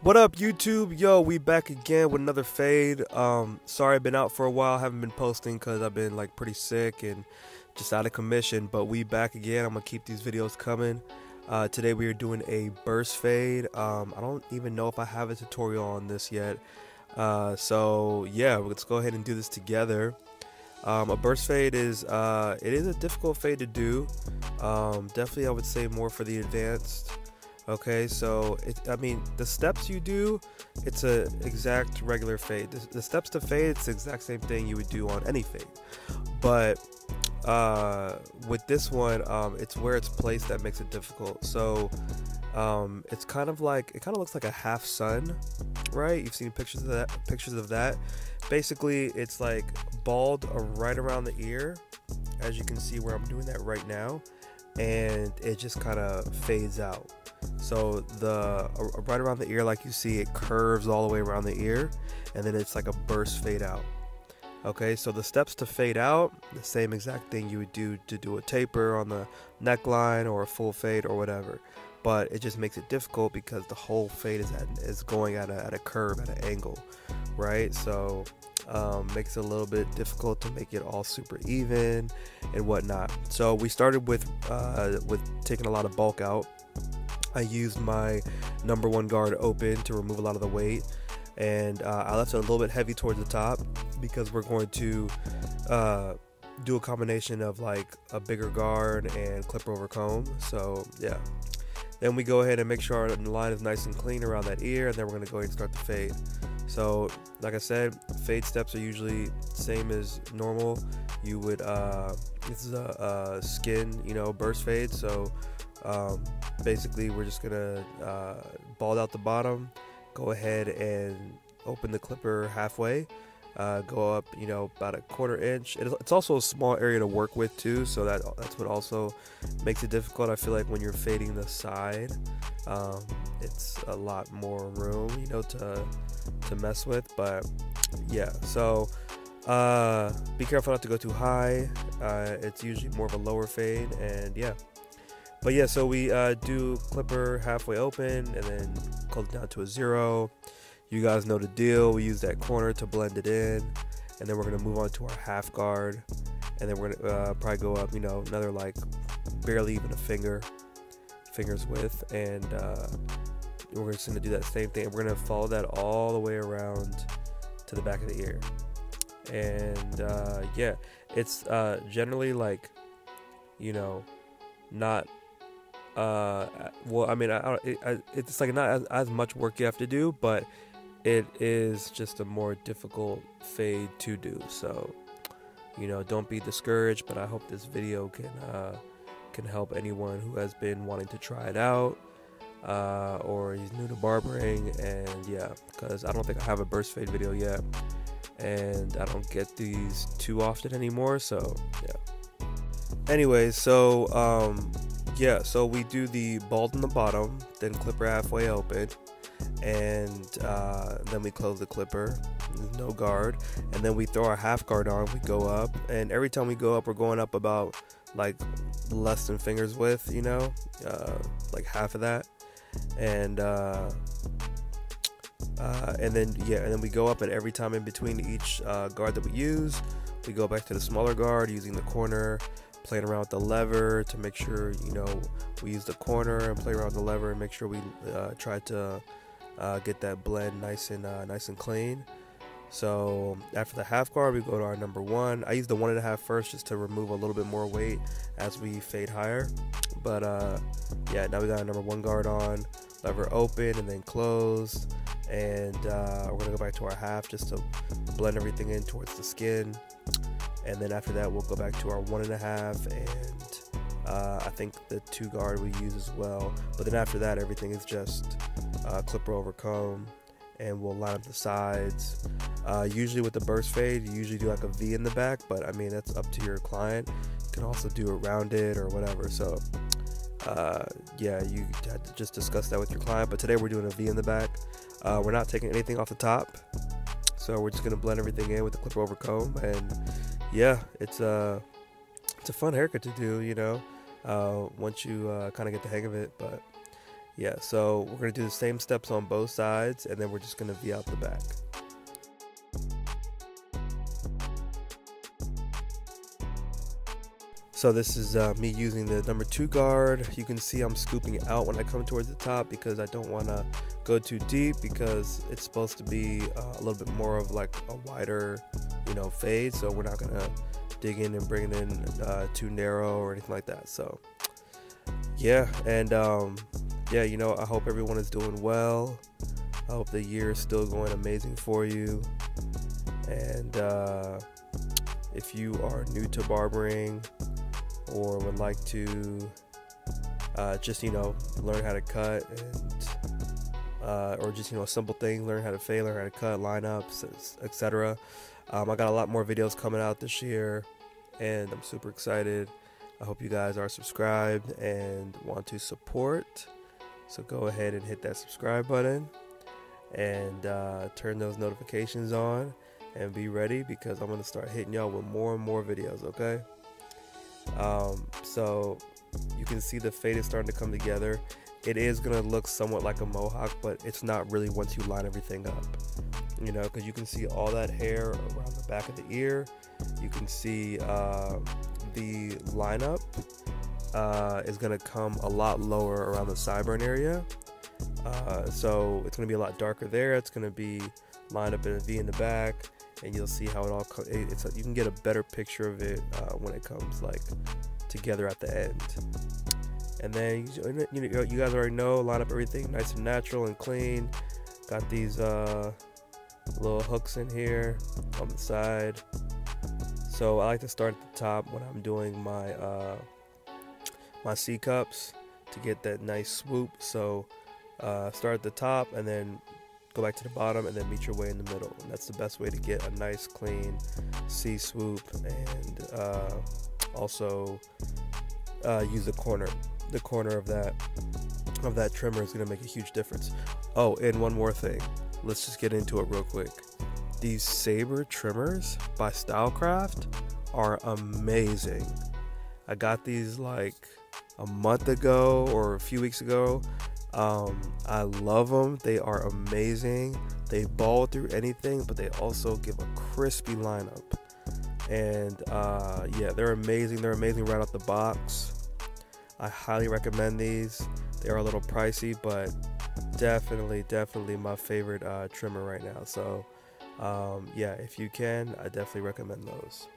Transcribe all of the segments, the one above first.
What up, YouTube? Yo, we back again with another fade. Sorry I've been out for a while. Haven't been posting because I've been like pretty sick and just out of commission. But we back again. I'm gonna keep these videos coming. Today we are doing a burst fade. I don't even know if I have a tutorial on this yet. So yeah, let's go ahead and do this together. A burst fade is it is a difficult fade to do. Definitely, I would say more for the advanced. Okay, so I mean, the steps you do, it's a exact regular fade. The steps to fade, it's the exact same thing you would do on any fade. But with this one, it's where it's placed that makes it difficult. So it's kind of like, it kind of looks like a half sun, right? You've seen pictures of that. Basically, it's like bald right around the ear, as you can see where I'm doing that right now, and it just kind of fades out. So the right around the ear, like you see, it curves all the way around the ear, and then it's like a burst fade out. Okay, so the steps to fade out, the same exact thing you would do to do a taper on the neckline or a full fade or whatever, but it just makes it difficult because the whole fade is going at a curve, at an angle, right? So makes it a little bit difficult to make it all super even and whatnot. So we started with taking a lot of bulk out. I used my number one guard open to remove a lot of the weight, and I left it a little bit heavy towards the top because we're going to do a combination of like a bigger guard and clipper over comb. So yeah, then we go ahead and make sure our line is nice and clean around that ear, and then we're going to go ahead and start the fade. So like I said, fade steps are usually same as normal. You would this is a skin, burst fade. So basically we're just gonna bald out the bottom, go ahead and open the clipper halfway, go up about a 1/4 inch. It's also a small area to work with too, so that's what also makes it difficult. I feel like when you're fading the side, it's a lot more room to mess with. But yeah, so be careful not to go too high. It's usually more of a lower fade, and yeah. But yeah, so we do clipper halfway open and then close it down to a 0. You guys know the deal. We use that corner to blend it in, and then we're gonna move on to our half guard, and then we're gonna probably go up, another like barely even a finger's width, and we're just gonna do that same thing. We're gonna follow that all the way around to the back of the ear, and yeah, it's generally like, not well, I mean, it's like not as much work you have to do, but it is just a more difficult fade to do. So don't be discouraged, but I hope this video can help anyone who has been wanting to try it out, or he's new to barbering. And yeah, because I don't think I have a burst fade video yet, and I don't get these too often anymore. So yeah, anyways, so yeah, so we do the bald on the bottom, then clipper halfway open, and then we close the clipper, no guard, and then we throw our half guard on. We go up, and every time we go up, we're going up about like less than finger's width, like half of that, and then we go up, and every time in between each guard that we use, we go back to the smaller guard using the corner, playing around with the lever to make sure we use the corner and play around with the lever and make sure we try to get that blend nice and clean. So after the half guard, we go to our number one. I use the 1.5 first just to remove a little bit more weight as we fade higher. But yeah, now we got our number one guard on, lever open and then closed, and we're gonna go back to our half just to blend everything in towards the skin. And then after that, we'll go back to our 1.5, and I think the 2 guard we use as well. But then after that, everything is just clipper over comb, and we'll line up the sides. Usually with the burst fade, you usually do like a V in the back, but I mean, that's up to your client. You can also do it rounded or whatever. So yeah, you have to just discuss that with your client. But today we're doing a V in the back. We're not taking anything off the top, so we're just gonna blend everything in with the clipper over comb. And yeah, it's a fun haircut to do, once you kind of get the hang of it. But Yeah, so we're gonna do the same steps on both sides, and then we're just gonna V out the back. So this is me using the number 2 guard. You can see I'm scooping out when I come towards the top because I don't want to go too deep, because it's supposed to be a little bit more of like a wider, fade. So we're not gonna dig in and bring it in too narrow or anything like that. So yeah, and yeah, I hope everyone is doing well. I hope the year is still going amazing for you. And if you are new to barbering, or would like to just learn how to cut, and or just a simple thing, learn how to fade, learn how to cut, lineups, etc. I got a lot more videos coming out this year, and I'm super excited. I hope you guys are subscribed and want to support, so go ahead and hit that subscribe button and turn those notifications on, and be ready, because I'm going to start hitting y'all with more and more videos. Okay, so you can see the fade is starting to come together. It is going to look somewhat like a mohawk, but it's not really once you line everything up, because you can see all that hair around the back of the ear. You can see the lineup is going to come a lot lower around the sideburn area, so it's going to be a lot darker there. It's going to be lined up in a V in the back, and you'll see how it all you can get a better picture of it when it comes like together at the end. And then you guys already know, line up everything nice and natural and clean. Got these little hooks in here on the side. So I like to start at the top when I'm doing my my C cups to get that nice swoop. So start at the top and then go back to the bottom, and then meet your way in the middle. And that's the best way to get a nice clean C swoop. And also use the corner of that trimmer is going to make a huge difference. Oh, and one more thing, let's just get into it real quick. These Sabre trimmers by Stylecraft are amazing. I got these like a month ago or a few weeks ago. I love them. They are amazing. They ball through anything, but they also give a crispy lineup. And yeah, they're amazing. They're amazing right out the box. I highly recommend these. They are a little pricey, but definitely my favorite trimmer right now. So yeah, if you can, I definitely recommend those.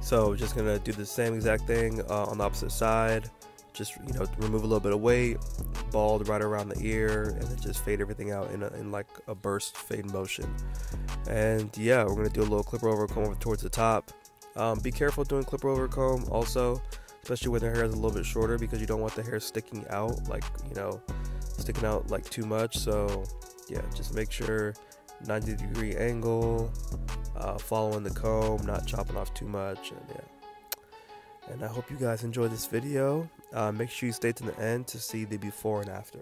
So just gonna do the same exact thing on the opposite side. Just remove a little bit of weight, bald right around the ear, and then just fade everything out in like a burst fade motion. And yeah, we're gonna do a little clipper over comb over towards the top. Be careful doing clipper over comb also, especially when the hair is a little bit shorter, because you don't want the hair sticking out like sticking out like too much. So yeah, just make sure 90-degree angle, following the comb, not chopping off too much. And yeah, and I hope you guys enjoyed this video. Make sure you stay to the end to see the before and after.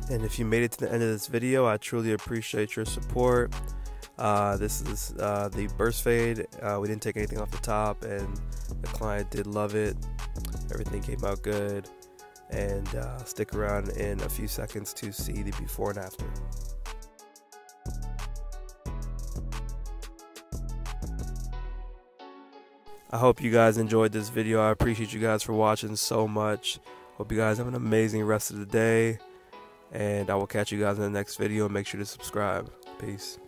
And if you made it to the end of this video, I truly appreciate your support. This is the burst fade. We didn't take anything off the top, and the client did love it. Everything came out good. And stick around in a few seconds to see the before and after. I hope you guys enjoyed this video. I appreciate you guys for watching so much. Hope you guys have an amazing rest of the day. And I will catch you guys in the next video. Make sure to subscribe. Peace.